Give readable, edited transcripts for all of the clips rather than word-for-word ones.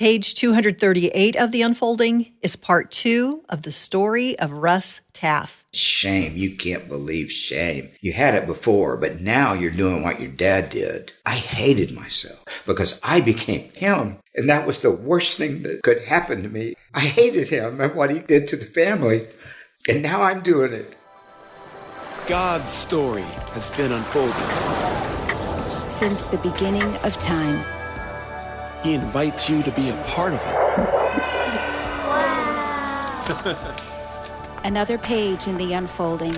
Page 238 of The Unfolding is part 2 of the story of Russ Taff. Shame. You can't believe shame. You had it before, but now you're doing what your dad did. I hated myself because I became him, and that was the worst thing that could happen to me. I hated him and what he did to the family, and now I'm doing it. God's story has been unfolding. Since the beginning of time. He invites you to be a part of it. Wow. Another page in The Unfolding.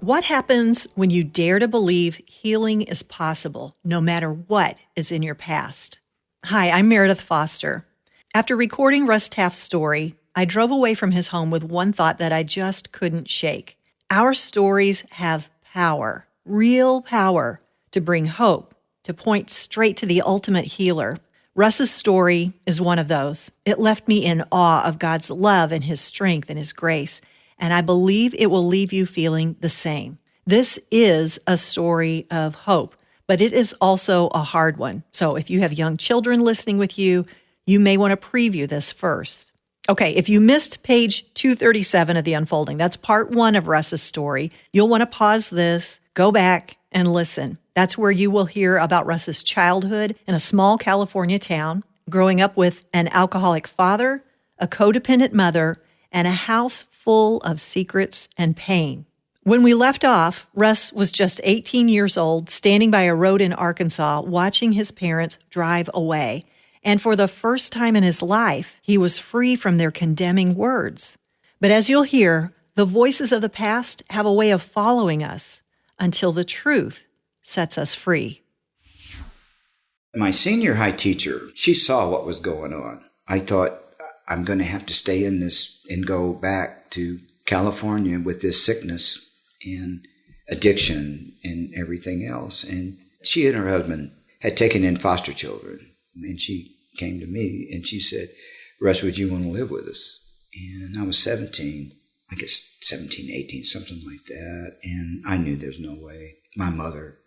What happens when you dare to believe healing is possible, no matter what is in your past? Hi, I'm Meredith Foster. After recording Russ Taff's story, I drove away from his home with one thought that I just couldn't shake. Our stories have power, real power, to bring hope, to point straight to the ultimate healer. Russ's story is one of those. It left me in awe of God's love and His strength and His grace, and I believe it will leave you feeling the same. This is a story of hope, but it is also a hard one. So if you have young children listening with you, you may want to preview this first. Okay, if you missed page 237 of The Unfolding, that's part 1 of Russ's story, you'll want to pause this, go back, and listen. That's where you will hear about Russ's childhood in a small California town, growing up with an alcoholic father, a codependent mother, and a house full of secrets and pain. When we left off, Russ was just 18 years old, standing by a road in Arkansas, watching his parents drive away. And for the first time in his life, he was free from their condemning words. But as you'll hear, the voices of the past have a way of following us until the truth sets us free. My senior high teacher, she saw what was going on. I thought, I'm going to have to stay in this and go back to California with this sickness and addiction and everything else. And she and her husband had taken in foster children. And she came to me and she said, Russ, would you want to live with us? And I was 17, I guess 17, 18, something like that. And I knew there's no way. My mother,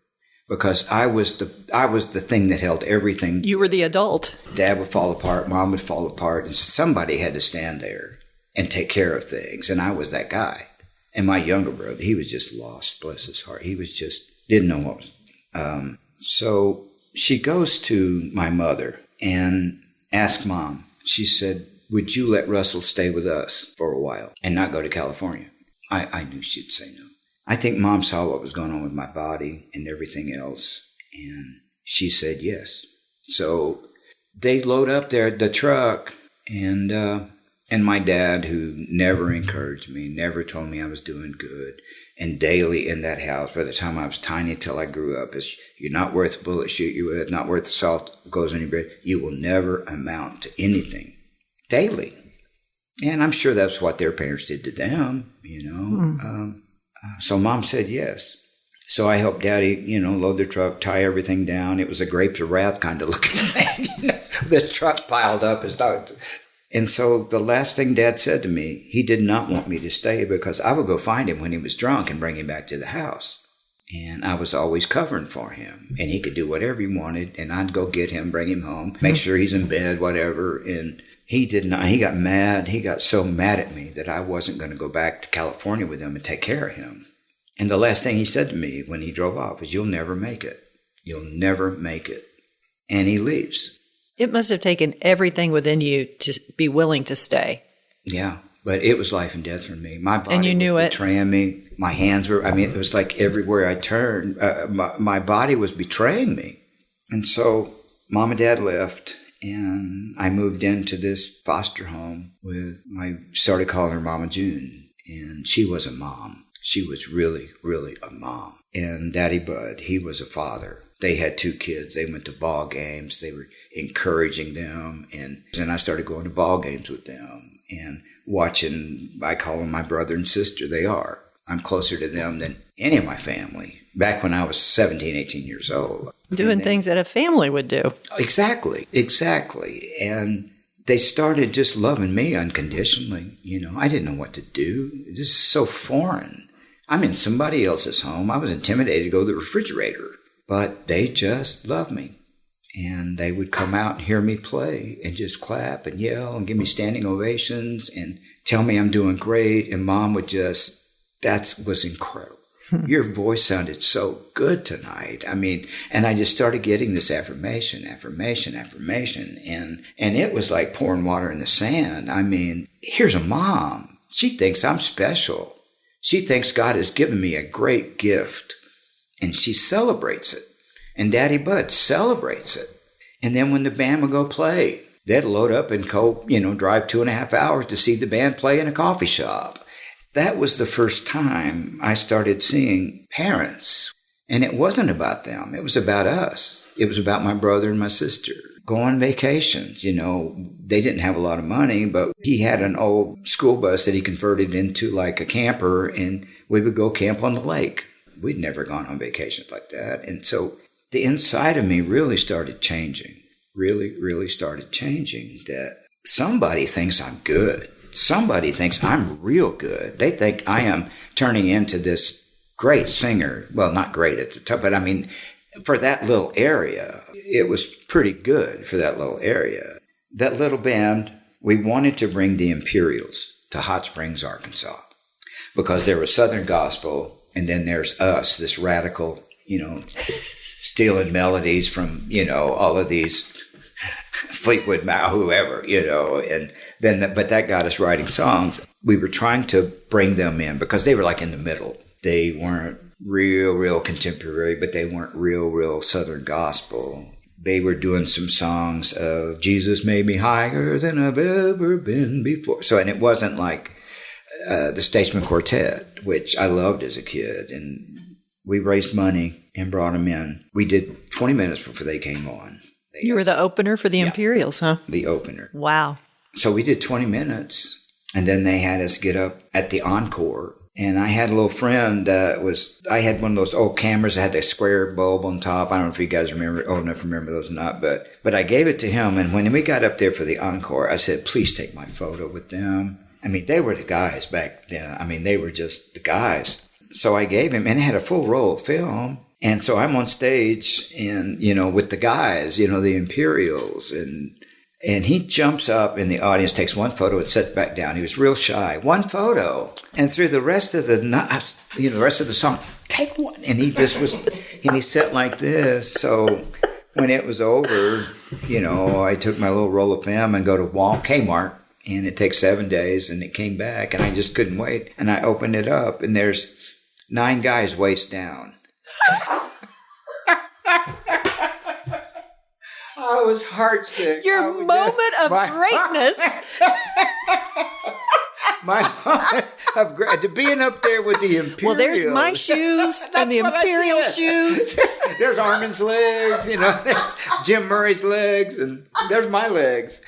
because I was the thing that held everything. You were the adult. Dad would fall apart, Mom would fall apart, and somebody had to stand there and take care of things. And I was that guy. And my younger brother, he was just lost, bless his heart. He was just, didn't know what was. So she goes to my mother and asked Mom. She said, would you let Russell stay with us for a while and not go to California? I knew she'd say no. I think Mom saw what was going on with my body and everything else, and she said yes. So they load up the truck, and my dad, who never encouraged me, never told me I was doing good, and daily in that house, by the time I was tiny till I grew up, is you're not worth a bullet shoot you with, not worth the salt that goes on your bread. You will never amount to anything. Daily. And I'm sure that's what their parents did to them, you know. So Mom said yes. So I helped Daddy, load the truck, tie everything down. It was a grapes of wrath kind of looking thing. This truck piled up. And so the last thing Dad said to me, he did not want me to stay because I would go find him when he was drunk and bring him back to the house. And I was always covering for him. And he could do whatever he wanted. And I'd go get him, bring him home, make sure he's in bed, whatever. And he did not. He got mad. He got so mad at me that I wasn't going to go back to California with him and take care of him. And the last thing he said to me when he drove off was, you'll never make it. You'll never make it. And he leaves. It must have taken everything within you to be willing to stay. Yeah, but it was life and death for me. My body and you knew was it. Betraying me. My hands were, it was like everywhere I turned, my body was betraying me. And so Mom and Dad left. And I moved into this foster home I started calling her Mama June. And she was a mom. She was really, really a mom. And Daddy Bud, he was a father. They had 2 kids. They went to ball games. They were encouraging them. And I started going to ball games with them and watching, I call them my brother and sister. They are. I'm closer to them than any of my family. Back when I was 17, 18 years old. Doing things that a family would do. Exactly. And they started just loving me unconditionally. I didn't know what to do. This is so foreign. I'm in somebody else's home. I was intimidated to go to the refrigerator. But they just loved me. And they would come out and hear me play and just clap and yell and give me standing ovations and tell me I'm doing great. And Mom would just, that was incredible. Your voice sounded so good tonight. I mean, and I just started getting this affirmation. And it was like pouring water in the sand. I mean, here's a mom. She thinks I'm special. She thinks God has given me a great gift. And she celebrates it. And Daddy Bud celebrates it. And then when the band would go play, they'd load up and go, drive 2.5 hours to see the band play in a coffee shop. That was the first time I started seeing parents. And it wasn't about them. It was about us. It was about my brother and my sister. Go on vacations. They didn't have a lot of money, but he had an old school bus that he converted into like a camper, and we would go camp on the lake. We'd never gone on vacations like that. And so the inside of me really started changing, really started changing, that somebody thinks I'm good. Somebody thinks I'm real good. They think I am turning into this great singer. Well, not great at the top, but I mean, for that little area, it was pretty good for that little area. That little band, we wanted to bring the Imperials to Hot Springs, Arkansas, because there was Southern gospel, and then there's us, this radical, stealing melodies from, all of these Fleetwood Mac, whoever, and then, but that got us writing songs. We were trying to bring them in because they were like in the middle. They weren't real contemporary, but they weren't real Southern gospel. They were doing some songs of Jesus made me higher than I've ever been before. So, and it wasn't like the Statesman Quartet, which I loved as a kid. And we raised money and brought them in. We did 20 minutes before they came on. You were the opener for the Imperials, huh? The opener. Wow. So we did 20 minutes, and then they had us get up at the encore. And I had a little friend I had one of those old cameras that had a square bulb on top. I don't know if you guys remember, old enough to remember those or not, but I gave it to him. And when we got up there for the encore, I said, please take my photo with them. I mean, they were the guys back then. I mean, they were just the guys. So I gave him, and it had a full roll of film. And so I'm on stage and, with the guys, the Imperials, and he jumps up in the audience, takes one photo and sits back down. He was real shy. One photo. And through the rest of the night, the rest of the song, take one. And he just was, and he sat like this. So when it was over, I took my little roll of film and go to Kmart, and it takes 7 days, and it came back, and I just couldn't wait. And I opened it up, and there's 9 guys waist down. I was heartsick. Your moment of greatness. My moment of being up there with the Imperials. Well, there's my shoes and the Imperial shoes. There's Armin's legs, there's Jim Murray's legs, and there's my legs.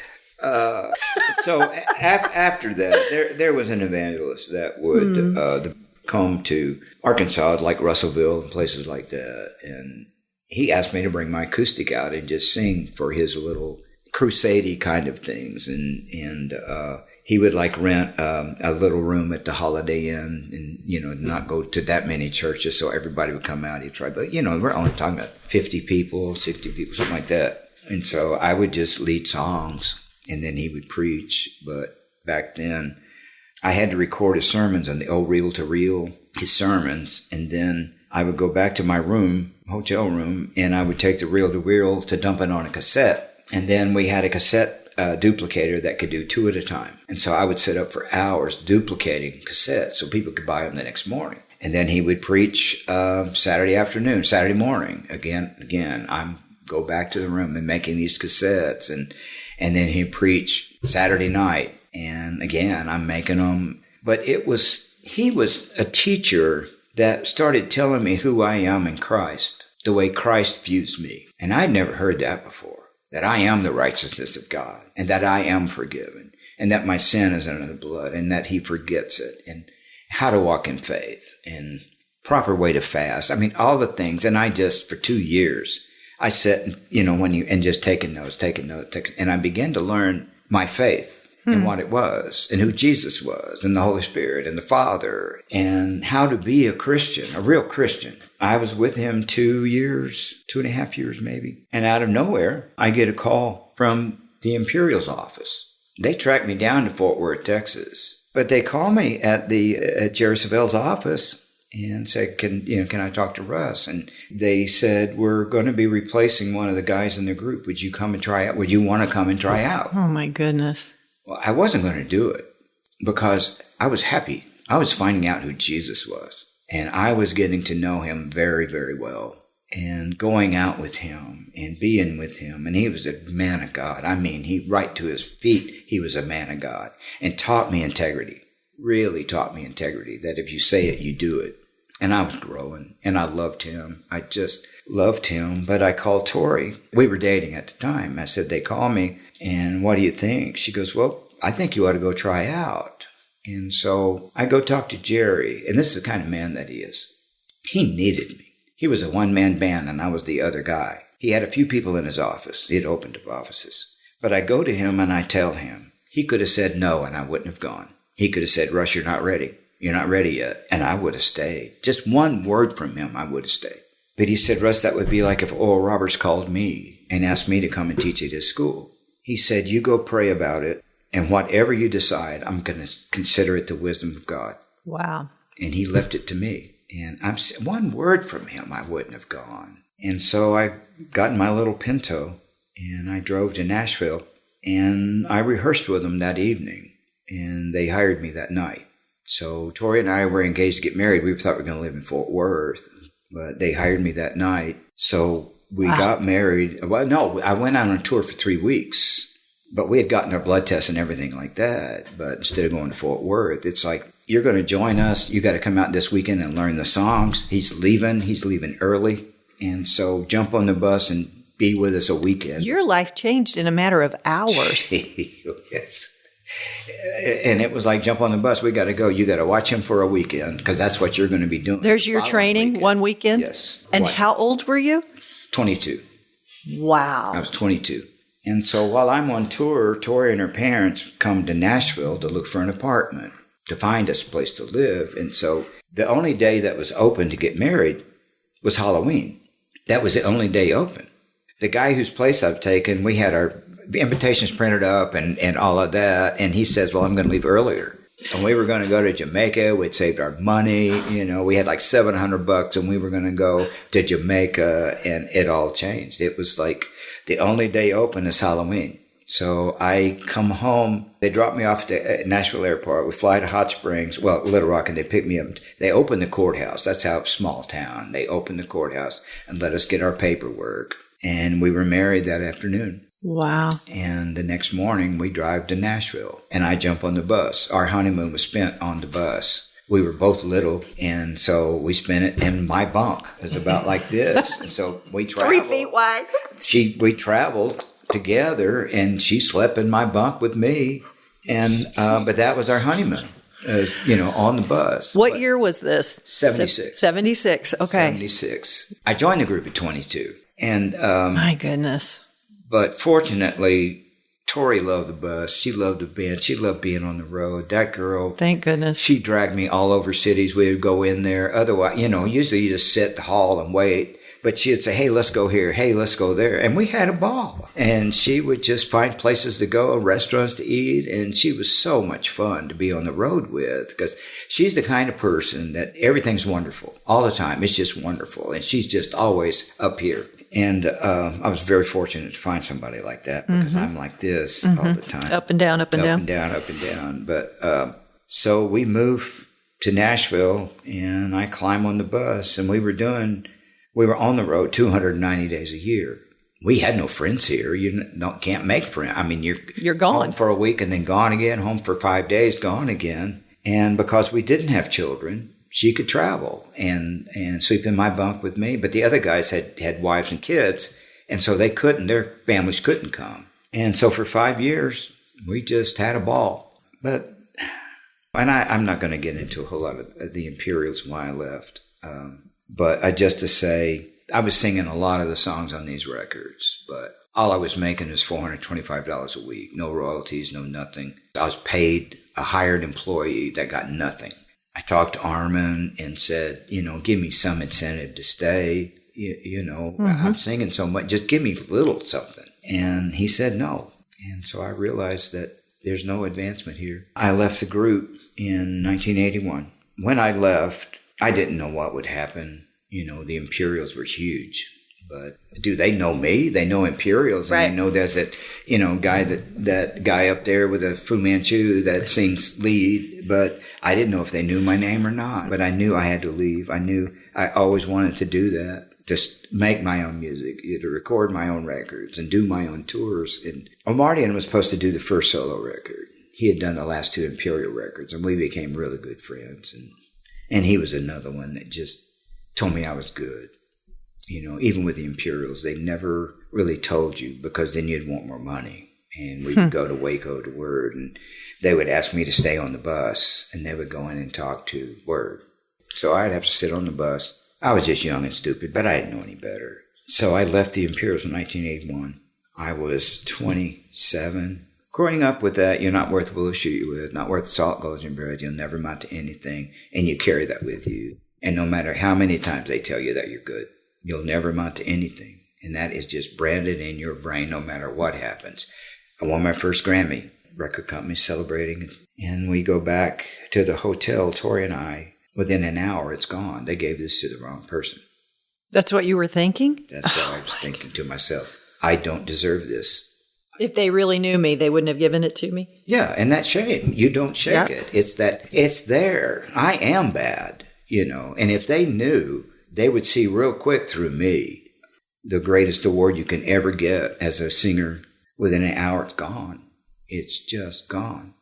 So after that, there was an evangelist that would come to Arkansas, like Russellville and places like that, and he asked me to bring my acoustic out and just sing for his little crusade kind of things. And he would like rent a little room at the Holiday Inn and, not go to that many churches. So everybody would come out. He'd try, but, we're only talking about 50 people, 60 people, something like that. And so I would just lead songs and then he would preach. But back then I had to record his sermons on the old reel-to-reel, his sermons. And then I would go back to my room, hotel room, and I would take the reel-to-reel to dump it on a cassette. And then we had a cassette duplicator that could do 2 at a time. And so I would sit up for hours duplicating cassettes so people could buy them the next morning. And then he would preach Saturday morning. Again, I'm go back to the room and making these cassettes. And then he'd preach Saturday night. And again, I'm making them. But he was a teacher that started telling me who I am in Christ, the way Christ views me. And I'd never heard that before, that I am the righteousness of God, and that I am forgiven, and that my sin is under the blood, and that he forgets it, and how to walk in faith, and proper way to fast. I mean, all the things. And I just, for 2 years, I sat, and just taking notes, and I began to learn my faith. and what it was and who Jesus was and the Holy Spirit and the Father and how to be a Christian, a real Christian. I was with him 2 years, 2.5 years maybe. And out of nowhere, I get a call from the Imperials office. They tracked me down to Fort Worth, Texas. But they called me at Jerry Savelle's office and said, can I talk to Russ? And they said, we're going to be replacing one of the guys in the group. Would you come and try out? Would you want to come and try out? Oh, my goodness. Well, I wasn't going to do it because I was happy. I was finding out who Jesus was. And I was getting to know him very, very well. And going out with him and being with him. And he was a man of God. I mean, he right to his feet, he was a man of God. And taught me integrity. Really taught me integrity. That if you say it, you do it. And I was growing. And I loved him. I just loved him. But I called Tori. We were dating at the time. I said, they call me. And what do you think? She goes, well, I think you ought to go try out. And so I go talk to Jerry. And this is the kind of man that he is. He needed me. He was a one-man band, and I was the other guy. He had a few people in his office. He had opened up offices. But I go to him, and I tell him. He could have said no, and I wouldn't have gone. He could have said, Russ, you're not ready. You're not ready yet. And I would have stayed. Just one word from him, I would have stayed. But he said, Russ, that would be like if Oral Roberts called me and asked me to come and teach at his school. He said, you go pray about it, and whatever you decide, I'm going to consider it the wisdom of God. Wow. And he left it to me. And one word from him, I wouldn't have gone. And so I got in my little Pinto, and I drove to Nashville, and I rehearsed with them that evening, and they hired me that night. So Tori and I were engaged to get married. We thought we were going to live in Fort Worth, but they hired me that night. So we got married. Well, no, I went out on a tour for 3 weeks, but we had gotten our blood tests and everything like that. But instead of going to Fort Worth, it's like, you're going to join us. You got to come out this weekend and learn the songs. He's leaving early. And so jump on the bus and be with us a weekend. Your life changed in a matter of hours. Yes. And it was like, jump on the bus. We got to go. You got to watch him for a weekend because that's what you're going to be doing. There's your training weekend. one weekend? Yes. And how old were you? 22. Wow. I was 22. And so while I'm on tour, Tori and her parents come to Nashville to look for an apartment, to find us a place to live. And so the only day that was open to get married was Halloween. That was the only day open. The guy whose place I've taken, we had our invitations printed up and all of that. And he says, well, I'm going to leave earlier. And we were going to go to Jamaica. We'd saved our money. You know, we had like $700 and we were going to go to Jamaica, and it all changed. It was like the only day open is Halloween. So I come home. They drop me off at Nashville Airport. We fly to Hot Springs, well, Little Rock, and they pick me up. They open the courthouse. That's how small town. They open the courthouse and let us get our paperwork. And we were married that afternoon. Wow. And the next morning, we drive to Nashville, and I jump on the bus. Our honeymoon was spent on the bus. We were both little, and so we spent it in my bunk. It was about like this. And so we traveled. 3 feet wide. We traveled together, and she slept in my bunk with me. And but that was our honeymoon, on the bus. What year was this? 76. 76. Okay. 76. I joined the group at 22. And my goodness. But fortunately, Tori loved the bus. She loved the band. She loved being on the road. That girl. Thank goodness. She dragged me all over cities. We would go in there. Otherwise, usually you just sit in the hall and wait. But she would say, hey, let's go here. Hey, let's go there. And we had a ball. And she would just find places to go, restaurants to eat. And she was so much fun to be on the road with, because she's the kind of person that everything's wonderful all the time. It's just wonderful. And she's just always up here. And I was very fortunate to find somebody like that, because I'm like this all the time. Up and down, up and down. Up and down, up and down. But so we moved to Nashville, and I climb on the bus, and we were on the road 290 days a year. We had no friends here. You can't make friends. I mean, you're gone home for a week and then gone again, home for 5 days, gone again. And because we didn't have children, she could travel and sleep in my bunk with me. But the other guys had wives and kids, and so their families couldn't come. And so for 5 years, we just had a ball. But, and I'm not going to get into a whole lot of the Imperials and why I left. But just to say, I was singing a lot of the songs on these records, but All I was making was $425 a week. No royalties, no nothing. I was paid a hired employee that got nothing. I talked to Armin and said, give me some incentive to stay. I'm singing so much. Just give me a little something. And he said no. And so I realized that there's no advancement here. I left the group in 1981. When I left, I didn't know what would happen. The Imperials were huge. But do they know me? They know Imperials, and right. They know there's that, guy that guy up there with a Fu Manchu that sings lead. But I didn't know if they knew my name or not. But I knew I had to leave. I knew I always wanted to do that, just make my own music, to record my own records and do my own tours. And Omardian was supposed to do the first solo record. He had done the last 2 Imperial records, and we became really good friends. And he was another one that just told me I was good. Even with the Imperials, they never really told you, because then you'd want more money. And we'd go to Waco to Word, and they would ask me to stay on the bus, and they would go in and talk to Word. So I'd have to sit on the bus. I was just young and stupid, but I didn't know any better. So I left the Imperials in 1981. I was 27. Growing up with that, you're not worth a bullet to shoot you with, not worth salt goes in your bread, you'll never amount to anything, and you carry that with you. And no matter how many times they tell you that you're good, you'll never amount to anything. And that is just branded in your brain no matter what happens. I won my first Grammy. Record company celebrating. And we go back to the hotel, Tori and I. Within an hour, it's gone. They gave this to the wrong person. That's what you were thinking? That's what I was thinking to myself. I don't deserve this. If they really knew me, they wouldn't have given it to me? Yeah, and that shame. You don't shake it. It's that it's there. I am bad, And if they knew, they would see real quick through me the greatest award you can ever get as a singer. Within an hour, it's gone. It's just gone.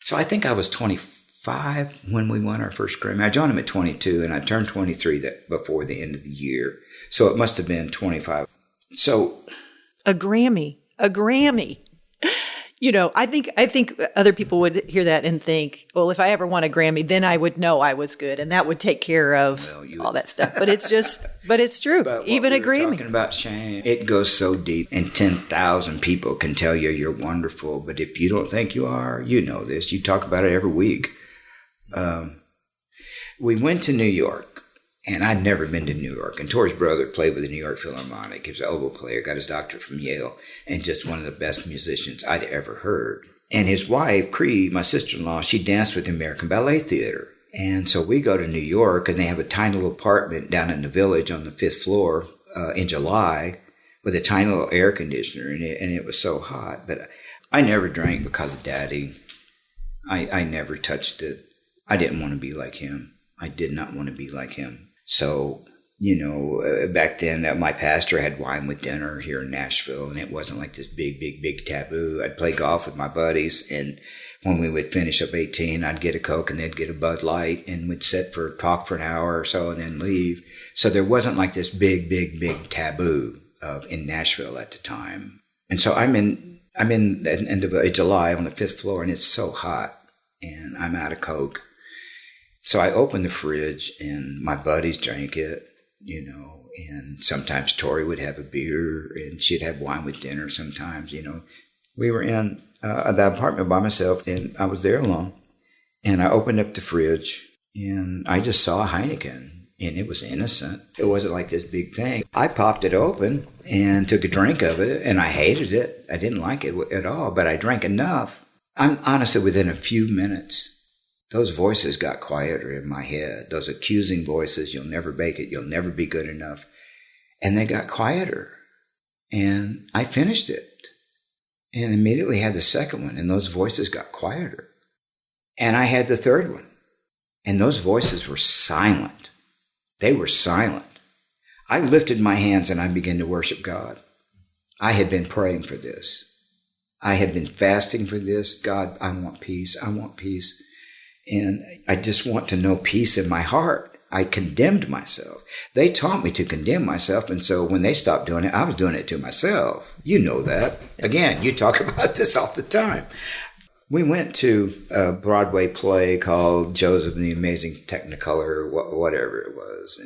So I think I was 25 when we won our first Grammy. I joined them at 22, and I turned 23 before the end of the year. So it must have been 25. So a Grammy. I think other people would hear that and think, well, if I ever won a Grammy, then I would know I was good, and that would take care of all that stuff. But it's true. But even a Grammy. Talking about shame, it goes so deep, and 10,000 people can tell you you're wonderful. But if you don't think you are, you know this. You talk about it every week. We went to New York, and I'd never been to New York. And Tori's brother played with the New York Philharmonic. He was an oboe player, got his doctorate from Yale, and just one of the best musicians I'd ever heard. And his wife, Cree, my sister-in-law, she danced with the American Ballet Theater. And so we go to New York, and they have a tiny little apartment down in the Village on the 5th floor in July with a tiny little air conditioner in it, and it was so hot. But I never drank because of Daddy. I never touched it. I didn't want to be like him. I did not want to be like him. So, back then my pastor had wine with dinner here in Nashville, and it wasn't like this big taboo. I'd play golf with my buddies, and when we would finish up 18, I'd get a Coke and they'd get a Bud Light, and we'd talk for an hour or so and then leave. So there wasn't like this big taboo in Nashville at the time. And so I'm in the end of July on the 5th floor, and it's so hot, and I'm out of Coke. So I opened the fridge, and my buddies drank it, and sometimes Tori would have a beer, and she'd have wine with dinner sometimes, We were in the apartment by myself, and I was there alone. And I opened up the fridge, and I just saw a Heineken, and it was innocent. It wasn't like this big thing. I popped it open and took a drink of it, and I hated it. I didn't like it at all, but I drank enough. I'm honestly, within a few minutes, those voices got quieter in my head. Those accusing voices, you'll never make it, you'll never be good enough. And they got quieter. And I finished it. And immediately had the second one, and those voices got quieter. And I had the third one. And those voices were silent. They were silent. I lifted my hands and I began to worship God. I had been praying for this. I had been fasting for this. God, I want peace. I want peace. And I just want to know peace in my heart. I condemned myself. They taught me to condemn myself, and so when they stopped doing it, I was doing it to myself. You know that. Again, you talk about this all the time. We went to a Broadway play called Joseph and the Amazing Technicolor, whatever it was,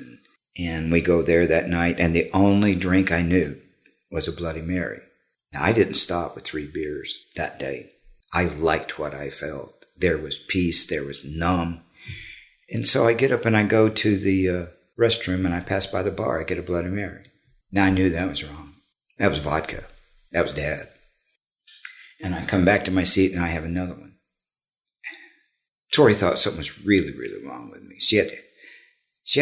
and we go there that night, and the only drink I knew was a Bloody Mary. Now, I didn't stop with 3 beers that day. I liked what I felt. There was peace. There was numb. And so I get up and I go to the restroom and I pass by the bar. I get a Bloody Mary. Now, I knew that was wrong. That was vodka. That was Dad. And I come back to my seat and I have another one. Tori thought something was really, really wrong with me. She had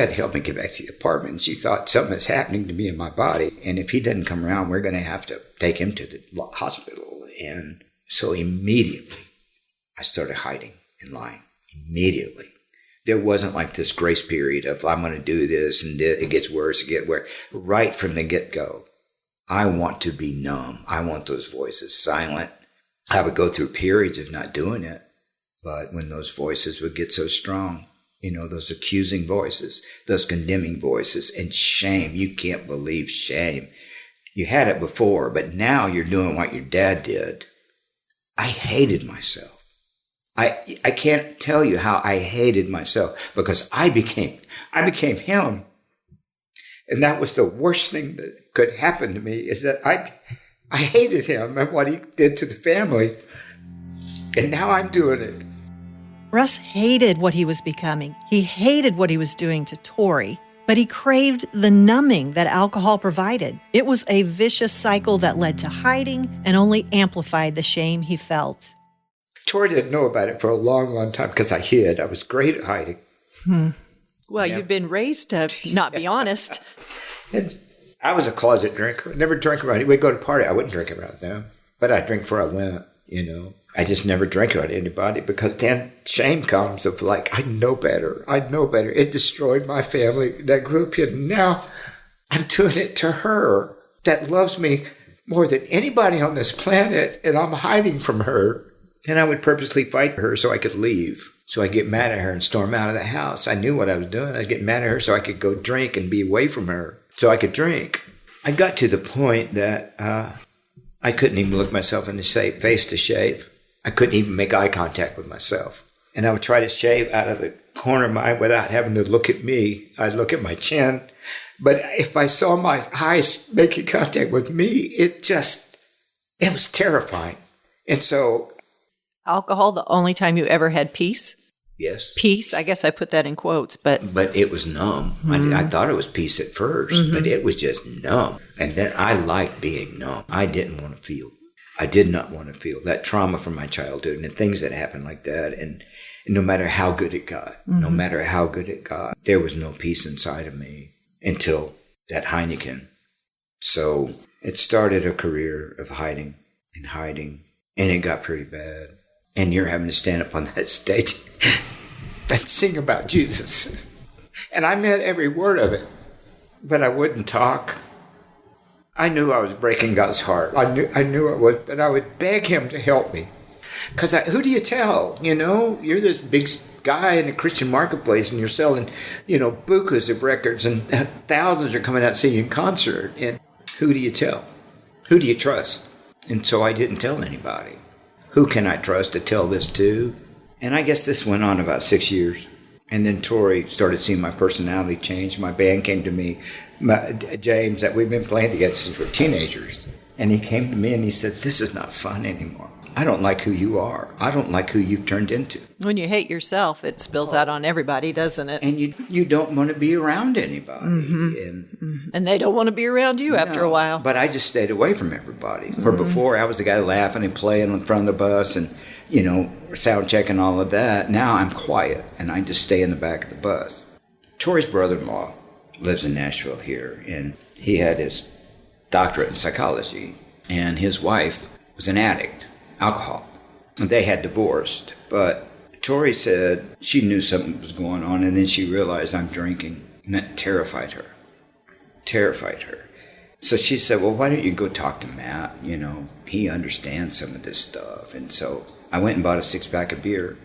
to help me get back to the apartment. And she thought something was happening to me in my body. And if he doesn't come around, we're going to have to take him to the hospital. And so immediately, I started hiding and lying. Immediately. There wasn't like this grace period of, I'm going to do this and it gets worse, it gets worse. Right from the get-go, I want to be numb. I want those voices silent. I would go through periods of not doing it. But when those voices would get so strong, those accusing voices, those condemning voices, and shame, you can't believe shame. You had it before, but now you're doing what your dad did. I hated myself. I can't tell you how I hated myself because I became him. And that was the worst thing that could happen to me, is that I hated him and what he did to the family. And now I'm doing it. Russ hated what he was becoming. He hated what he was doing to Tori, but he craved the numbing that alcohol provided. It was a vicious cycle that led to hiding and only amplified the shame he felt. Tori didn't know about it for a long, long time because I hid. I was great at hiding. Well, you've been raised to not be honest. And I was a closet drinker. Never drank around. We'd go to a party. I wouldn't drink around them, but I'd drink before I went, I just never drank around anybody because then shame comes of like, I know better. It destroyed my family that grew up here. Now I'm doing it to her that loves me more than anybody on this planet, and I'm hiding from her. And I would purposely fight her so I could leave. So I'd get mad at her and storm out of the house. I knew what I was doing. I'd get mad at her so I could go drink and be away from her so I could drink. I got to the point that I couldn't even look myself in the face to shave. I couldn't even make eye contact with myself. And I would try to shave out of the corner of my eye without having to look at me. I'd look at my chin. But if I saw my eyes making contact with me, it was terrifying. And so... Alcohol, the only time you ever had peace? Yes. Peace? I guess I put that in quotes, but it was numb. Mm-hmm. I thought it was peace at first, but it was just numb. And then I liked being numb. I didn't want to feel. I did not want to feel that trauma from my childhood and the things that happened like that. And no matter how good it got, there was no peace inside of me until that Heineken. So it started a career of hiding, and it got pretty bad. And you're having to stand up on that stage and sing about Jesus. And I meant every word of it, but I wouldn't talk. I knew I was breaking God's heart. I knew I was, but I would beg him to help me. Because who do you tell? You're this big guy in the Christian marketplace and you're selling, bukus of records and thousands are coming out to see you in concert. And who do you tell? Who do you trust? And so I didn't tell anybody. Who can I trust to tell this to? And I guess this went on about 6 years. And then Tori started seeing my personality change. My band came to me, James, that we've been playing together since we're teenagers. And he came to me and he said, this is not fun anymore. I don't like who you are. I don't like who you've turned into. When you hate yourself, it spills out on everybody, doesn't it? And you don't want to be around anybody. And they don't want to be around you after a while. But I just stayed away from everybody. For before, I was the guy laughing and playing in front of the bus and, sound checking all of that. Now I'm quiet and I just stay in the back of the bus. Tori's brother-in-law lives in Nashville here, and he had his doctorate in psychology, and his wife was an addict. Alcohol. They had divorced, but Tori said she knew something was going on, and then she realized I'm drinking, and that terrified her. So she said, well, why don't you go talk to Matt? He understands some of this stuff. And so I went and bought a 6-pack of beer,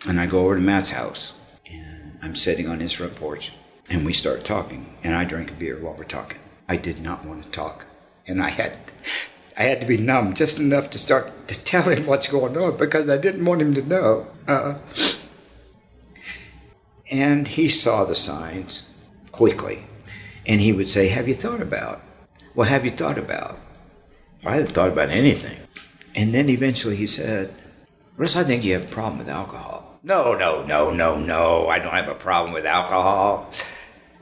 and I go over to Matt's house, and I'm sitting on his front porch, and we start talking, and I drink a beer while we're talking. I did not want to talk, and I had to be numb just enough to start to tell him what's going on because I didn't want him to know. And he saw the signs quickly. And he would say, have you thought about? Well, have you thought about? I hadn't thought about anything. And then eventually he said, Russ, I think you have a problem with alcohol. No. I don't have a problem with alcohol.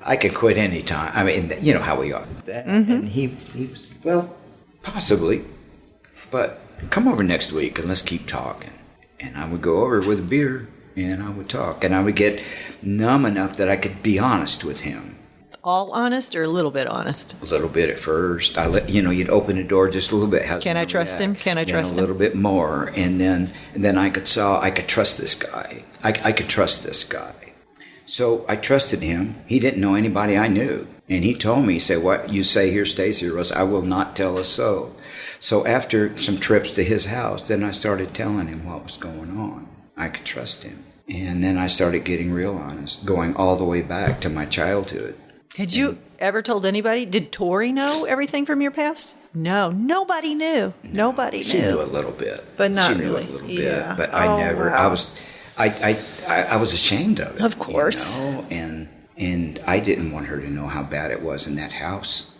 I can quit any time. I mean, you know how we are. Mm-hmm. And he was, well, possibly. But come over next week and let's keep talking. And I would go over with a beer and I would talk. And I would get numb enough that I could be honest with him. All honest or a little bit honest? A little bit at first. You'd open the door just a little bit. Can I trust him? Can I trust him? A little bit more, and then I could trust this guy. I could trust this guy. So I trusted him. He didn't know anybody I knew, and he told me, he said, "What you say here stays here, Russ. I will not tell a soul." So after some trips to his house, then I started telling him what was going on. I could trust him, and then I started getting real honest, going all the way back to my childhood. Had you ever told anybody? Did Tori know everything from your past? No, nobody knew. No, nobody knew. She knew a little bit, but not really. She knew a little bit, but I never. Wow. I was ashamed of it. Of course, and I didn't want her to know how bad it was in that house.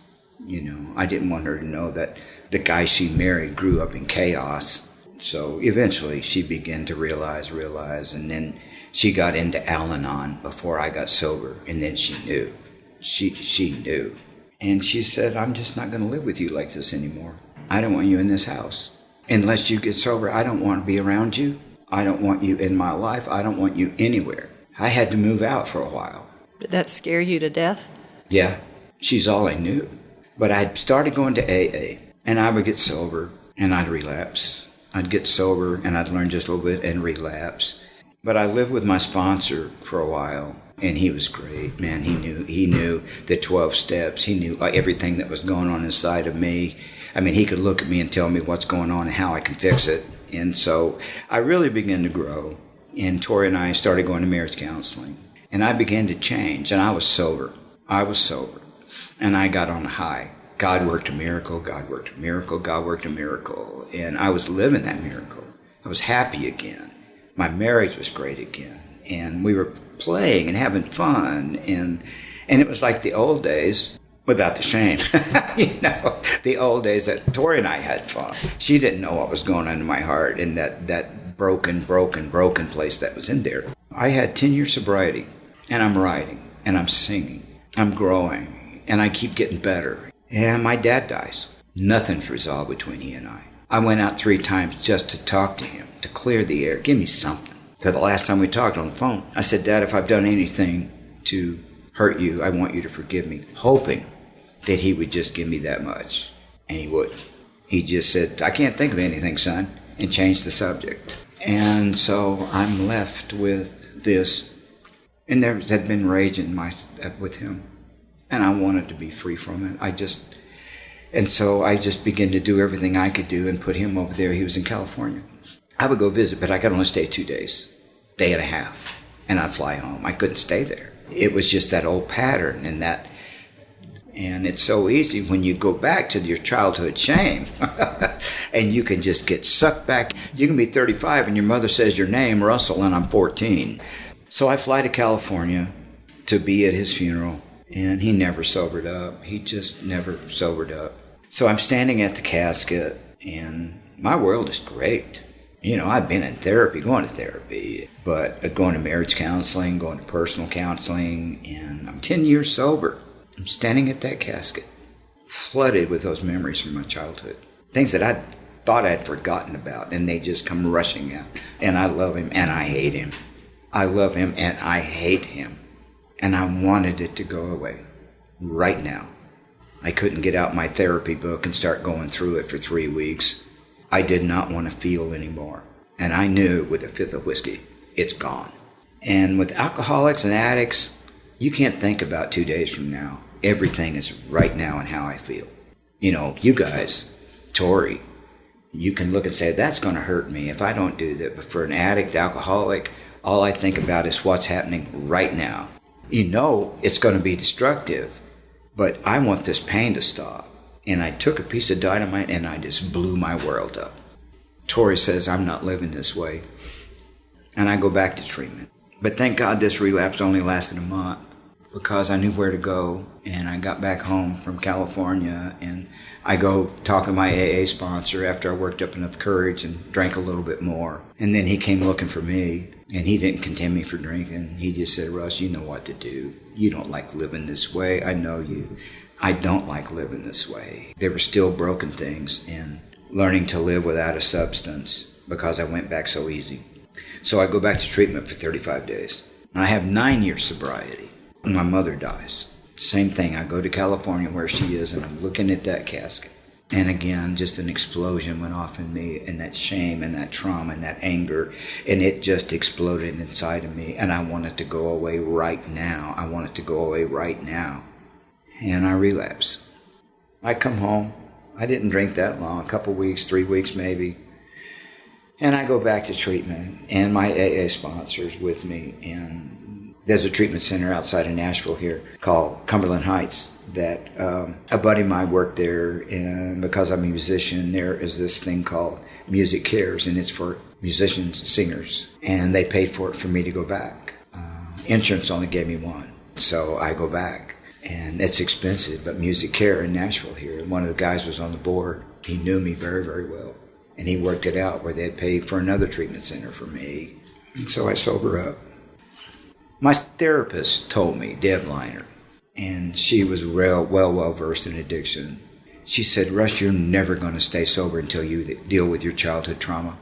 I didn't want her to know that the guy she married grew up in chaos. So eventually, she began to realize, and then she got into Al-Anon before I got sober, and then she knew. She knew. And she said, I'm just not going to live with you like this anymore. I don't want you in this house. Unless you get sober, I don't want to be around you. I don't want you in my life. I don't want you anywhere. I had to move out for a while. Did that scare you to death? Yeah, she's all I knew. But I'd started going to AA, and I would get sober, and I'd relapse. I'd get sober, and I'd learn just a little bit and relapse. But I lived with my sponsor for a while. And he was great, man. He knew the 12 steps. He knew everything that was going on inside of me. I mean, he could look at me and tell me what's going on and how I can fix it. And so I really began to grow. And Tori and I started going to marriage counseling. And I began to change. And I was sober. And I got on a high. God worked a miracle. God worked a miracle. God worked a miracle. And I was living that miracle. I was happy again. My marriage was great again. And we were playing and having fun, and it was like the old days without the shame. The old days that Tori and I had fun. She didn't know what was going on in my heart in that broken place that was in there. I had 10 years sobriety, and I'm writing, and I'm singing, I'm growing, and I keep getting better. And my dad dies. Nothing's resolved between he and I. I went out 3 times just to talk to him, to clear the air, give me something. So the last time we talked on the phone, I said, Dad, if I've done anything to hurt you, I want you to forgive me, hoping that he would just give me that much. And he wouldn't. He just said, I can't think of anything, son, and changed the subject. And so I'm left with this. And there had been rage with him. And I wanted to be free from it. And so I just began to do everything I could do and put him over there. He was in California. I would go visit, but I could only stay 2 days, day and a half, and I'd fly home. I couldn't stay there. It was just that old pattern, and it's so easy when you go back to your childhood shame, and you can just get sucked back. You can be 35 and your mother says your name, Russell, and I'm 14. So I fly to California to be at his funeral, and he never sobered up. He just never sobered up. So I'm standing at the casket, and my world is great. I've been in therapy, going to therapy, but going to marriage counseling, going to personal counseling, and I'm 10 years sober. I'm standing at that casket, flooded with those memories from my childhood, things that I thought I'd forgotten about, and they just come rushing out. And I love him, and I hate him. I love him, and I hate him. And I wanted it to go away right now. I couldn't get out my therapy book and start going through it for 3 weeks. I did not want to feel anymore. And I knew with a fifth of whiskey, it's gone. And with alcoholics and addicts, you can't think about 2 days from now. Everything is right now and how I feel. You guys, Tori, you can look and say, that's going to hurt me if I don't do that. But for an addict, alcoholic, all I think about is what's happening right now. It's going to be destructive, but I want this pain to stop. And I took a piece of dynamite and I just blew my world up. Tori says, I'm not living this way. And I go back to treatment. But thank God this relapse only lasted a month. because I knew where to go. And I got back home from California, and I go talk to my AA sponsor after I worked up enough courage and drank a little bit more. And then he came looking for me, and he didn't condemn me for drinking. He just said, Russ, you know what to do. You don't like living this way. I know you. I don't like living this way. There were still broken things in learning to live without a substance because I went back so easy. So I go back to treatment for 35 days. And I have 9 years sobriety. And my mother dies. Same thing. I go to California where she is, and I'm looking at that casket. And again, just an explosion went off in me, and that shame and that trauma and that anger, and it just exploded inside of me. And I want it to go away right now. I want it to go away right now. And I relapse. I come home. I didn't drink that long, a couple weeks, 3 weeks maybe. And I go back to treatment, and my AA sponsor's with me, and there's a treatment center outside of Nashville here called Cumberland Heights that a buddy of mine worked there, and because I'm a musician, there is this thing called Music Cares, and it's for musicians, singers, and they paid for it for me to go back. Insurance only gave me one, so I go back, and it's expensive, but Music Care in Nashville here, and one of the guys was on the board. He knew me very, very well, and he worked it out where they'd pay for another treatment center for me, and so I sober up. My therapist told me, Deb Liner, and she was well versed in addiction. She said, Russ, you're never going to stay sober until you deal with your childhood trauma.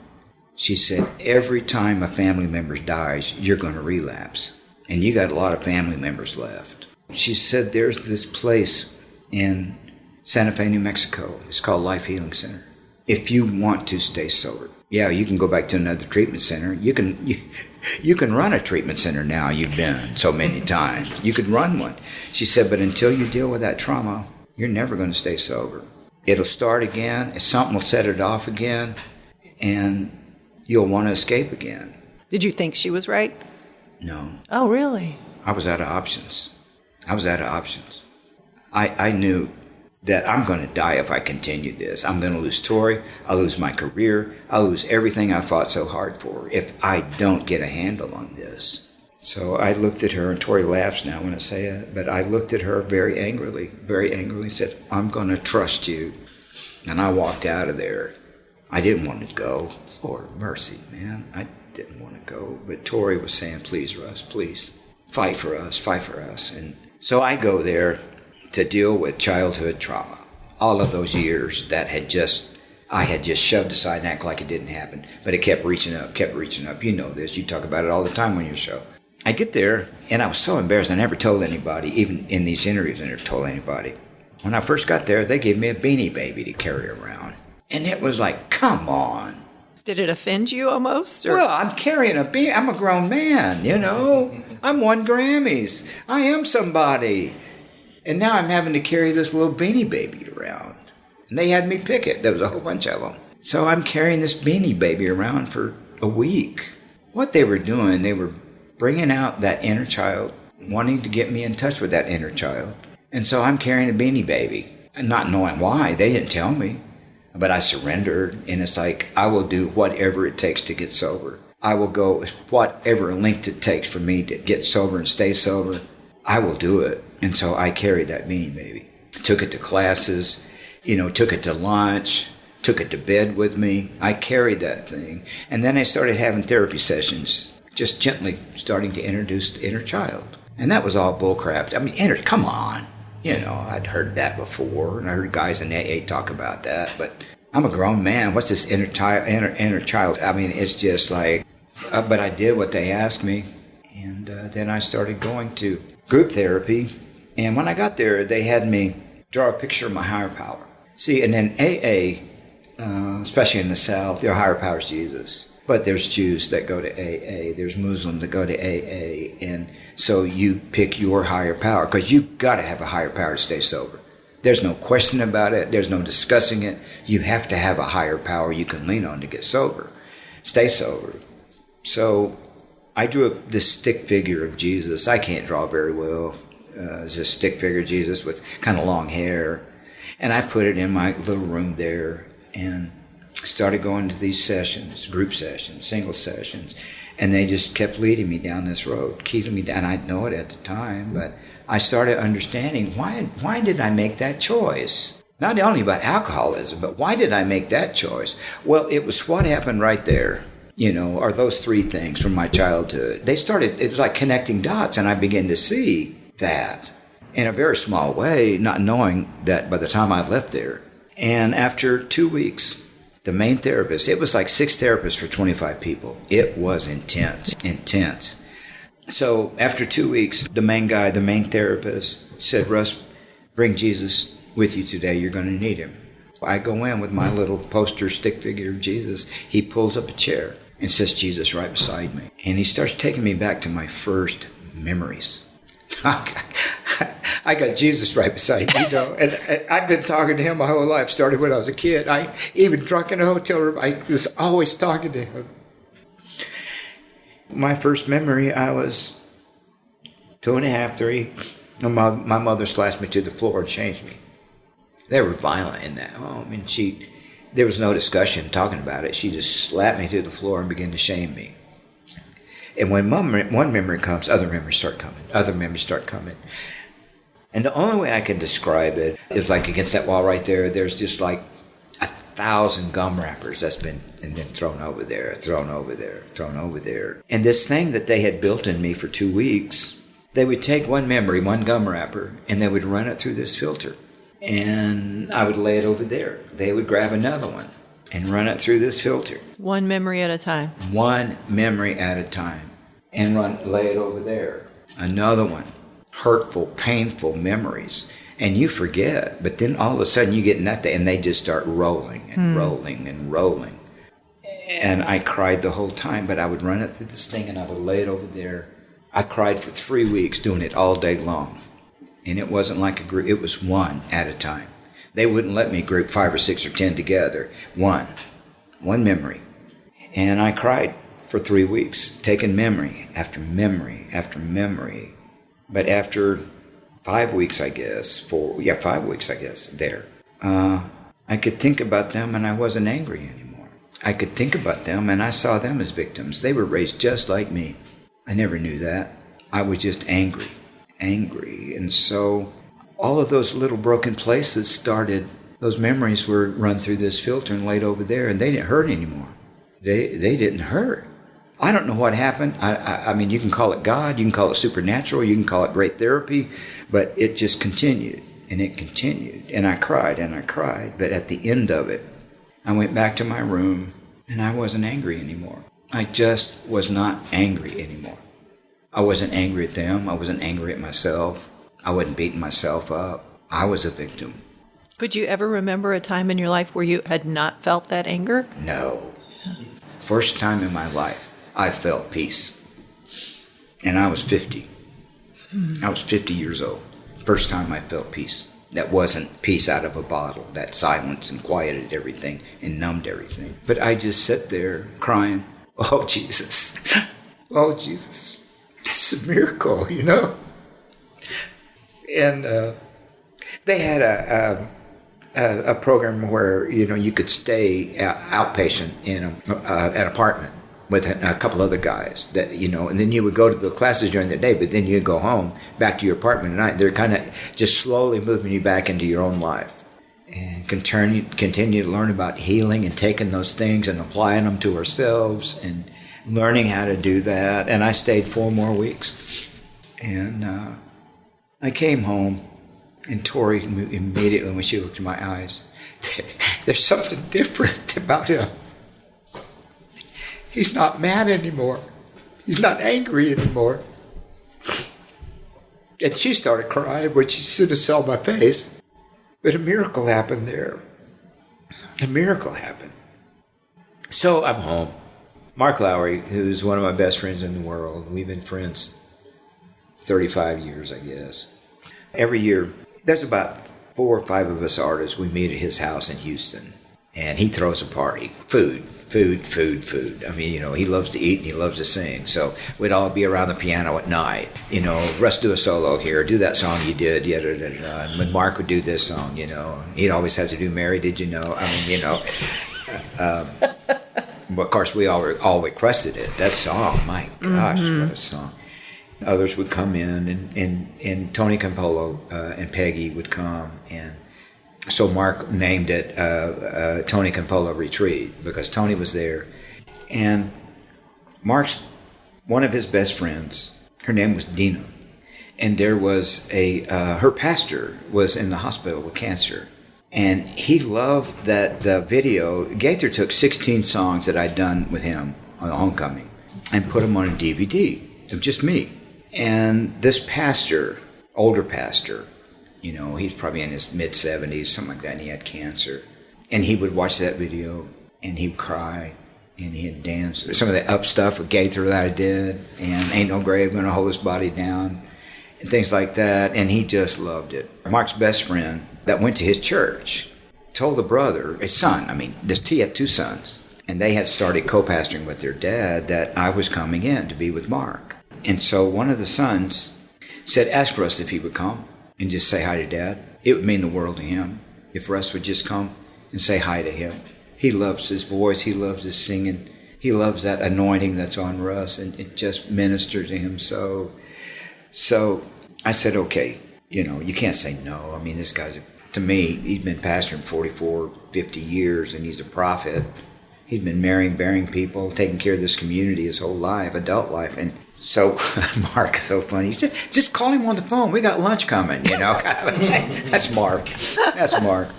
She said, every time a family member dies, you're going to relapse. And you got a lot of family members left. She said, there's this place in Santa Fe, New Mexico. It's called Life Healing Center. If you want to stay sober, yeah, you can go back to another treatment center. You can run a treatment center now. You've been so many times. You could run one. She said, but until you deal with that trauma, you're never going to stay sober. It'll start again. Something will set it off again, and you'll want to escape again. Did you think she was right? No. Oh, really? I was out of options. I knew that I'm going to die if I continue this. I'm going to lose Tori. I'll lose my career. I'll lose everything I fought so hard for if I don't get a handle on this. So I looked at her, and Tori laughs now when I say it, but I looked at her very angrily, said, I'm going to trust you. And I walked out of there. I didn't want to go. Lord mercy, man. I didn't want to go. But Tori was saying, please, Russ, please, fight for us. And so I go there to deal with childhood trauma. All of those years that I had just shoved aside and act like it didn't happen. But it kept reaching up. You know this. You talk about it all the time on your show. I get there, and I was so embarrassed. I never told anybody, even in these interviews, I never told anybody. When I first got there, they gave me a Beanie Baby to carry around. And it was like, come on. Did it offend you almost? Or? Well, I'm carrying a beanie. I'm a grown man, you know. I'm won Grammys. I am somebody. And now I'm having to carry this little Beanie Baby around. And they had me pick it. There was a whole bunch of them. So I'm carrying this Beanie Baby around for a week. What they were doing, they were bringing out that inner child, wanting to get me in touch with that inner child. And so I'm carrying a Beanie Baby, and not knowing why. They didn't tell me. But I surrendered, and it's like, I will do whatever it takes to get sober. I will go whatever length it takes for me to get sober and stay sober. I will do it. And so I carried that Beanie Baby. Took it to classes, took it to lunch, took it to bed with me. I carried that thing. And then I started having therapy sessions, just gently starting to introduce the inner child. And that was all bullcrap. I mean, come on. I'd heard that before, and I heard guys in AA talk about that, but I'm a grown man. What's this inner child? I mean, it's just like, but I did what they asked me, and then I started going to group therapy, and when I got there, they had me draw a picture of my higher power. See, and then AA, especially in the South, their higher power is Jesus. But there's Jews that go to AA, there's Muslims that go to AA, and so you pick your higher power, because you've got to have a higher power to stay sober. There's no question about it, there's no discussing it. You have to have a higher power you can lean on to get sober, stay sober. So I drew up this stick figure of Jesus. I can't draw very well. It's a stick figure of Jesus with kind of long hair. And I put it in my little room there, and started going to these sessions, group sessions, single sessions, and they just kept leading me down this road, keeping me down. I didn't know it at the time, but I started understanding why did I make that choice? Not only about alcoholism, but why did I make that choice? Well, it was what happened right there, or those three things from my childhood. It was like connecting dots, and I began to see that in a very small way, not knowing that by the time I left there. And after 2 weeks, the main therapist, it was like 6 therapists for 25 people. It was intense. So after 2 weeks, the main therapist said, Russ, bring Jesus with you today. You're going to need him. I go in with my little poster stick figure of Jesus. He pulls up a chair and says, Jesus right beside me. And he starts taking me back to my first memories. I got Jesus right beside me, and I've been talking to him my whole life, started when I was a kid. I even drunk in a hotel room, I was always talking to him. My first memory, I was 2.5, 3, and my mother slashed me to the floor and changed me. They were violent in that home, and there was no discussion talking about it. She just slapped me to the floor and began to shame me. And when one memory comes, other memories start coming. And the only way I can describe it is like against that wall right there, there's just like 1,000 gum wrappers that's been and then thrown over there. And this thing that they had built in me for 2 weeks, they would take one memory, one gum wrapper, and they would run it through this filter. And I would lay it over there. They would grab another one and run it through this filter. One memory at a time. One memory at a time. And lay it over there. Another one. Hurtful, painful memories. And you forget. But then all of a sudden you get in that day and they just start rolling and rolling and rolling. And I cried the whole time, but I would run it through this thing and I would lay it over there. I cried for 3 weeks doing it all day long. And it wasn't like a group. It was one at a time. They wouldn't let me group 5 or 6 or 10 together. One memory. And I cried for 3 weeks, taking memory after memory after memory. But after 5 weeks, I guess, 5 weeks, I guess, there, I could think about them and I wasn't angry anymore. I could think about them and I saw them as victims. They were raised just like me. I never knew that. I was just angry. And so all of those little broken places those memories were run through this filter and laid over there, and they didn't hurt anymore. They didn't hurt. I don't know what happened. I mean, you can call it God, you can call it supernatural, you can call it great therapy, but it just continued, and it continued. And I cried, but at the end of it, I went back to my room, and I wasn't angry anymore. I just was not angry anymore. I wasn't angry at them. I wasn't angry at myself. I wasn't beating myself up. I was a victim. Could you ever remember a time in your life where you had not felt that anger? No. First time in my life, I felt peace. And I was 50. I was 50 years old. First time I felt peace. That wasn't peace out of a bottle. That silenced and quieted everything and numbed everything. But I just sat there crying, oh, Jesus. Oh, Jesus. It's a miracle, And they had a program where, you could stay outpatient in an apartment with a couple other guys that, and then you would go to the classes during the day, but then you'd go home back to your apartment at night. They're kind of just slowly moving you back into your own life and continue to learn about healing and taking those things and applying them to ourselves and learning how to do that. And I stayed 4 more weeks. And I came home, and Tori immediately, when she looked in my eyes, there's something different about him. He's not mad anymore. He's not angry anymore. And she started crying when she soon as saw my face. But a miracle happened there. A miracle happened. So I'm home. Mark Lowry, who's one of my best friends in the world, we've been friends 35 years, I guess. Every year, there's about 4 or 5 of us artists. We meet at his house in Houston, and he throws a party. Food. I mean, he loves to eat and he loves to sing. So we'd all be around the piano at night. Russ, do a solo here. Do that song you did. And when Mark would do this song, he'd always have to do Mary, Did You Know? But of course, we all requested it. That song, my gosh, what a song. Others would come in, and Tony Campolo and Peggy would come, and so Mark named it Tony Campolo Retreat because Tony was there. And Mark's, one of his best friends, her name was Dina, and there was her pastor was in the hospital with cancer. And he loved that the video. Gaither took 16 songs that I'd done with him on Homecoming and put them on a DVD of just me. And this pastor, older pastor, he's probably in his mid-70s, something like that, and he had cancer. And he would watch that video, and he'd cry, and he'd dance. Some of the up stuff with Gaither that I did, and Ain't No Grave Gonna Hold His Body Down, and things like that, and he just loved it. Mark's best friend that went to his church told the brother, his son, he had two sons, and they had started co-pastoring with their dad, that I was coming in to be with Mark. And so one of the sons said, ask Russ if he would come and just say hi to Dad. It would mean the world to him if Russ would just come and say hi to him. He loves his voice. He loves his singing. He loves that anointing that's on Russ, and it just ministers to him so. So I said, okay, you can't say no. This guy's, to me, he's been pastoring 44, 50 years, and he's a prophet. He's been marrying, bearing people, taking care of this community his whole life, adult life. And so Mark is so funny. He said, just call him on the phone. We got lunch coming, That's Mark. That's Mark.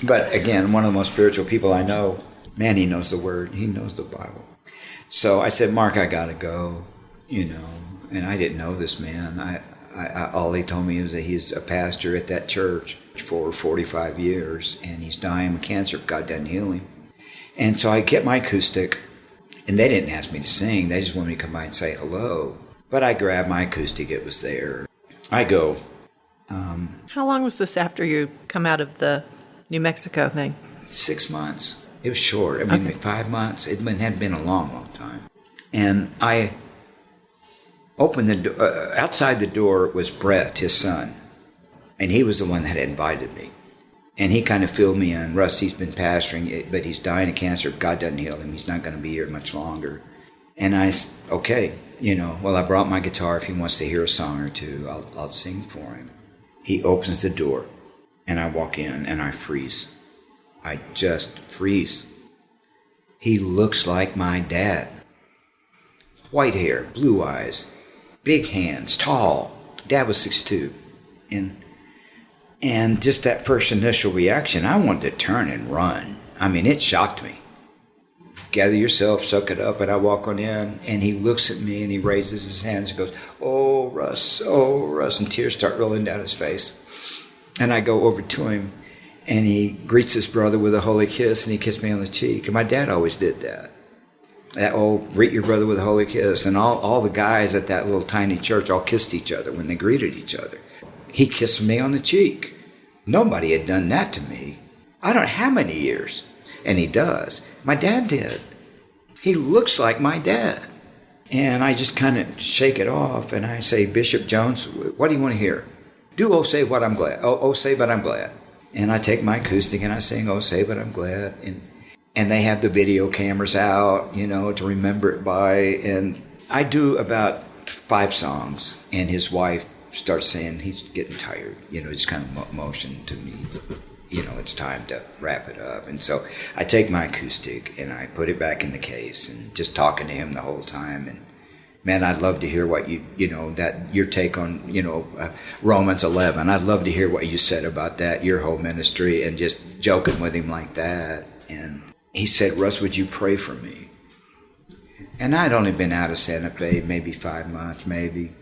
But again, one of the most spiritual people I know. Man, he knows the Word. He knows the Bible. So I said, Mark, I got to go, And I didn't know this man. I all he told me was that he's a pastor at that church for 45 years, and he's dying of cancer if God doesn't heal him. And so I kept my acoustic. And they didn't ask me to sing. They just wanted me to come by and say hello. But I grabbed my acoustic. It was there. I go. How long was this after you come out of the New Mexico thing? 6 months. It was short. 5 months. It hadn't been a long, long time. And I opened the door. Outside the door was Brett, his son. And he was the one that had invited me. And he kind of filled me in. Russ, he's been pastoring, but he's dying of cancer. If God doesn't heal him, he's not going to be here much longer. And I said, okay, I brought my guitar. If he wants to hear a song or two, I'll sing for him. He opens the door, and I walk in, and I freeze. I just freeze. He looks like my dad. White hair, blue eyes, big hands, tall. Dad was 6'2". And just that first initial reaction, I wanted to turn and run. it shocked me. Gather yourself, suck it up, and I walk on in, and he looks at me, and he raises his hands and goes, oh, Russ, and tears start rolling down his face. And I go over to him, and he greets his brother with a holy kiss, and he kissed me on the cheek. And my dad always did that. Greet your brother with a holy kiss. And all the guys at that little tiny church all kissed each other when they greeted each other. He kissed me on the cheek. Nobody had done that to me. I don't know how many years. And he does. My dad did. He looks like my dad. And I just kind of shake it off, and I say, Bishop Jones, what do you want to hear? Do Oh Say What I'm Glad. Oh Say But I'm Glad. And I take my acoustic and I sing Oh Say But I'm Glad. And they have the video cameras out, to remember it by. And I do about 5 songs, and his wife starts saying he's getting tired, just kind of motion to me, it's time to wrap it up. And so I take my acoustic and I put it back in the case, and just talking to him the whole time. And man, I'd love to hear what that your take on, Romans 11. I'd love to hear what you said about that, your whole ministry, and just joking with him like that. And he said, Russ, would you pray for me? And I'd only been out of Santa Fe maybe 5 months, maybe.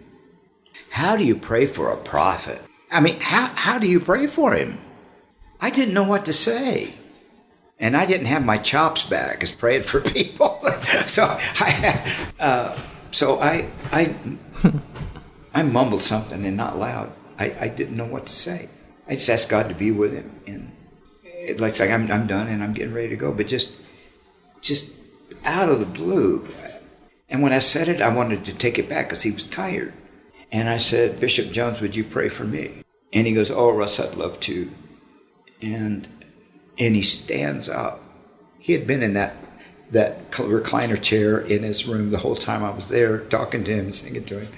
How do you pray for a prophet? How do you pray for him? I didn't know what to say. And I didn't have my chops back as praying for people. So I mumbled something, and not loud. I didn't know what to say. I just asked God to be with him. And it's like I'm done and I'm getting ready to go. But just out of the blue. And when I said it, I wanted to take it back because he was tired. And I said, Bishop Jones, would you pray for me? And he goes, oh, Russ, I'd love to. And he stands up. He had been in that recliner chair in his room the whole time I was there, talking to him and singing to him.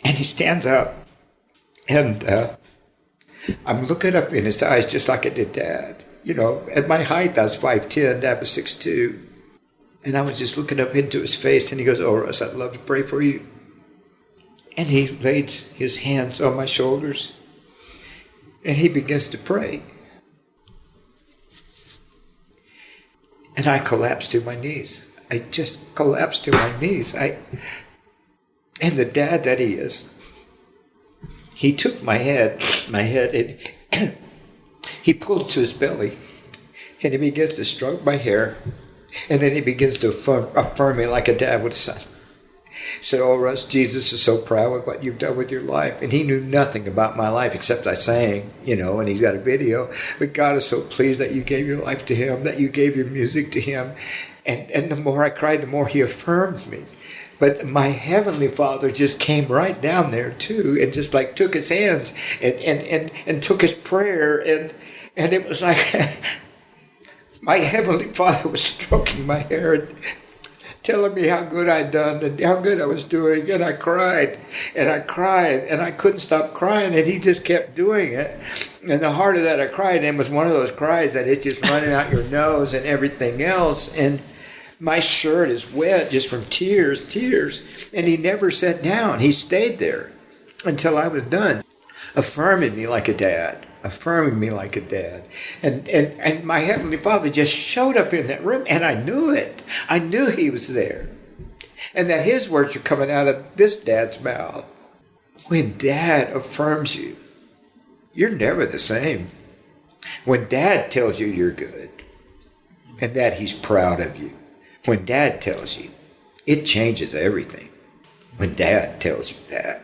And he stands up, and I'm looking up in his eyes just like I did Dad. You know, at my height, I was 5'10", Dad was 6'2". And I was just looking up into his face, and he goes, "Oh, Russ, I'd love to pray for you." And he laid his hands on my shoulders, and he begins to pray. And I collapsed to my knees. I just collapsed to my knees. And the dad that he is, he took my head, and he pulled to his belly, and he begins to stroke my hair, and then he begins to affirm me like a dad would a son. He said, "Oh, Russ, Jesus is so proud of what you've done with your life." And he knew nothing about my life except I sang, you know, and he's got a video. But God is so pleased that you gave your life to him, that you gave your music to him. And the more I cried, the more he affirmed me. But my Heavenly Father just came right down there too, and just like took his hands and took his prayer, and it was like my Heavenly Father was stroking my hair and telling me how good I'd done and how good I was doing, and I cried, and I couldn't stop crying, and he just kept doing it. And the harder that I cried, and it was one of those cries that it's just running out your nose and everything else, and my shirt is wet just from tears, and he never sat down. He stayed there until I was done, affirming me like a dad. And my Heavenly Father just showed up in that room, and I knew it. I knew he was there. And that his words are coming out of this dad's mouth. When Dad affirms you, you're never the same. When Dad tells you you're good, and that he's proud of you, when Dad tells you, it changes everything. When Dad tells you that.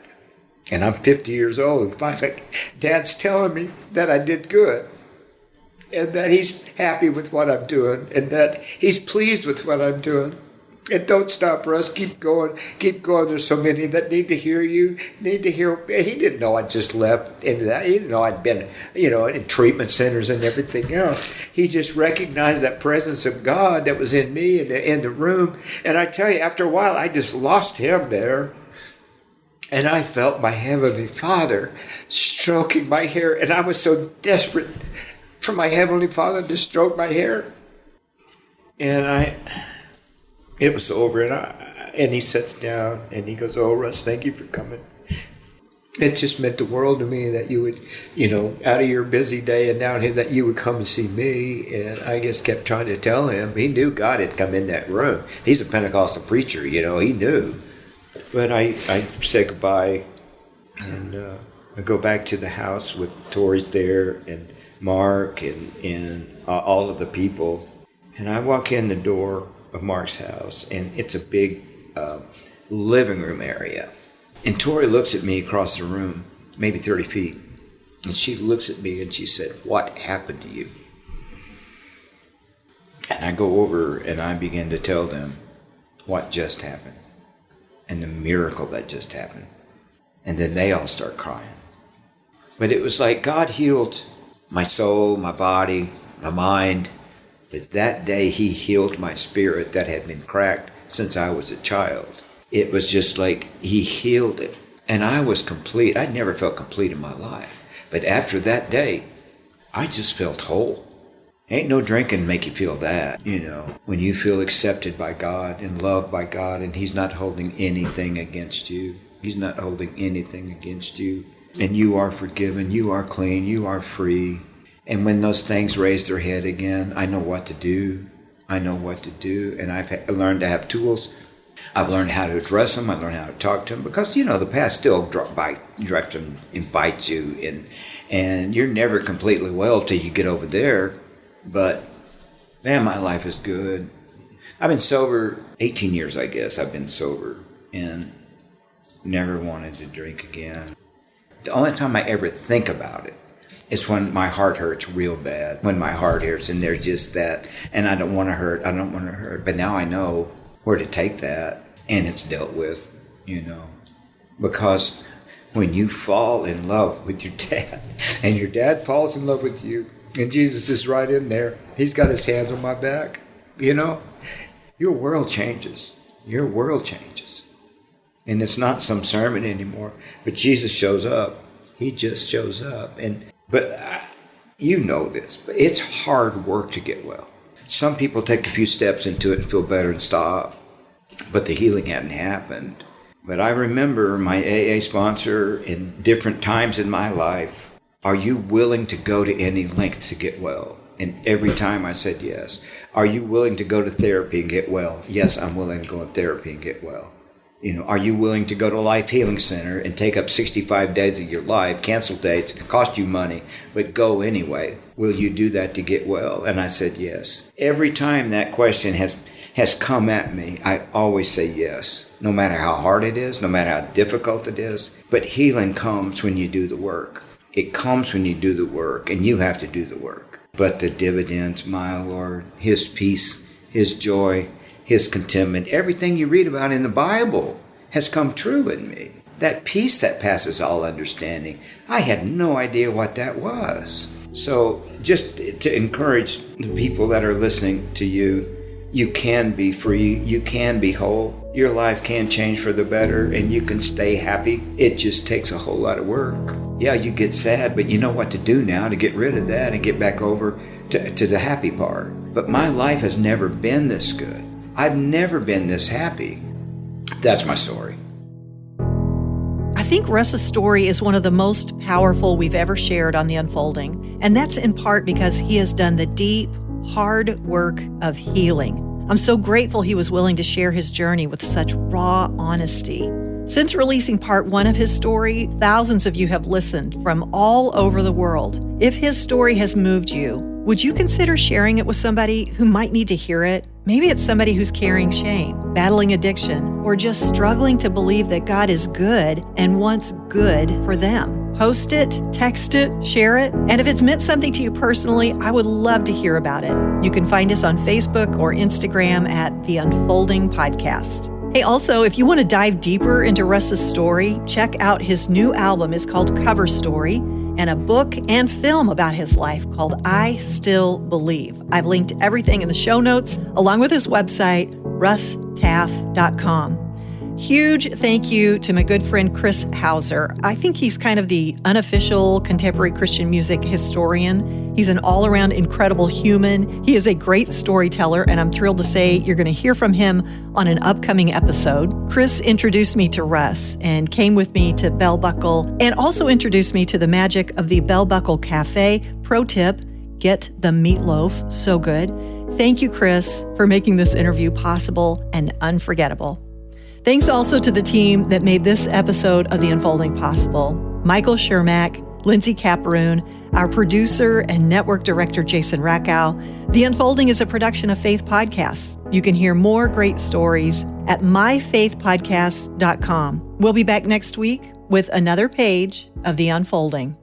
And I'm 50 years old, and finally, Dad's telling me that I did good, and that he's happy with what I'm doing, and that he's pleased with what I'm doing. And don't stop, Russ. Keep going. There's so many that need to hear you, need to hear. He didn't know I just left into that. He didn't know I'd been, in treatment centers and everything else. He just recognized that presence of God that was in me in the room. And I tell you, after a while, I just lost him there. And I felt my Heavenly Father stroking my hair. And I was so desperate for my Heavenly Father to stroke my hair. And it was over. And he sits down and he goes, "Oh, Russ, thank you for coming." It just meant the world to me that you would, out of your busy day and down here, that you would come and see me. And I just kept trying to tell him. He knew God had come in that room. He's a Pentecostal preacher, he knew. But I say goodbye, and I go back to the house with Tori's there, and Mark, and all of the people. And I walk in the door of Mark's house, and it's a big living room area. And Tori looks at me across the room, maybe 30 feet, and she looks at me and she said, "What happened to you?" And I go over and I begin to tell them what just happened. And the miracle that just happened. And then they all start crying. But it was like God healed my soul, my body, my mind. But that day he healed my spirit that had been cracked since I was a child. It was just like he healed it. And I was complete. I'd never felt complete in my life. But after that day, I just felt whole. Ain't no drinking make you feel that, when you feel accepted by God and loved by God, and he's not holding anything against you. He's not holding anything against you. And you are forgiven, you are clean, you are free. And when those things raise their head again, I know what to do. And I've learned to have tools. I've learned how to address them. I've learned how to talk to them. Because, the past still drives them and bites you. And you're never completely well till you get over there. But, man, my life is good. I've been sober 18 years, I guess. I've been sober and never wanted to drink again. The only time I ever think about it is when my heart hurts real bad. When my heart hurts and there's just that, and I don't want to hurt. But now I know where to take that, and it's dealt with, Because when you fall in love with your dad, and your dad falls in love with you, and Jesus is right in there. He's got his hands on my back. Your world changes. And it's not some sermon anymore, but Jesus shows up. He just shows up. You know this, but it's hard work to get well. Some people take a few steps into it and feel better and stop, but the healing hadn't happened. But I remember my AA sponsor in different times in my life, are you willing to go to any length to get well? And every time I said yes. Are you willing to go to therapy and get well? Yes, I'm willing to go in therapy and get well. Are you willing to go to Life Healing Center and take up 65 days of your life, cancel dates, it cost you money, but go anyway? Will you do that to get well? And I said yes. Every time that question has come at me, I always say yes, no matter how hard it is, no matter how difficult it is. But healing comes when you do the work. It comes when you do the work, and you have to do the work. But the dividends, my Lord, His peace, His joy, His contentment, everything you read about in the Bible has come true in me. That peace that passes all understanding, I had no idea what that was. So just to encourage the people that are listening to you, you can be free, you can be whole, your life can change for the better, and you can stay happy. It just takes a whole lot of work. Yeah, you get sad, but you know what to do now to get rid of that and get back over to the happy part. But my life has never been this good. I've never been this happy. That's my story. I think Russ's story is one of the most powerful we've ever shared on The Unfolding, and that's in part because he has done the deep, hard work of healing. I'm so grateful he was willing to share his journey with such raw honesty. Since releasing part 1 of his story, thousands of you have listened from all over the world. If his story has moved you, would you consider sharing it with somebody who might need to hear it? Maybe it's somebody who's carrying shame, battling addiction, or just struggling to believe that God is good and wants good for them. Post it, text it, share it, and if it's meant something to you personally, I would love to hear about it. You can find us on Facebook or Instagram at The Unfolding Podcast. Hey, also, if you want to dive deeper into Russ's story, check out his new album. It's called Cover Story, and a book and film about his life called I Still Believe. I've linked everything in the show notes, along with his website, russtaff.com. Huge thank you to my good friend Chris Hauser. I think he's kind of the unofficial contemporary Christian music historian. He's an all-around incredible human. He is a great storyteller, and I'm thrilled to say you're going to hear from him on an upcoming episode. Chris introduced me to Russ and came with me to Bell Buckle and also introduced me to the magic of the Bell Buckle Cafe. Pro tip, get the meatloaf. So good. Thank you, Chris, for making this interview possible and unforgettable. Thanks also to the team that made this episode of The Unfolding possible. Michael Shermack, Lindsay Caparoon, our producer and network director, Jason Rackow. The Unfolding is a production of Faith Podcasts. You can hear more great stories at myfaithpodcasts.com. We'll be back next week with another page of The Unfolding.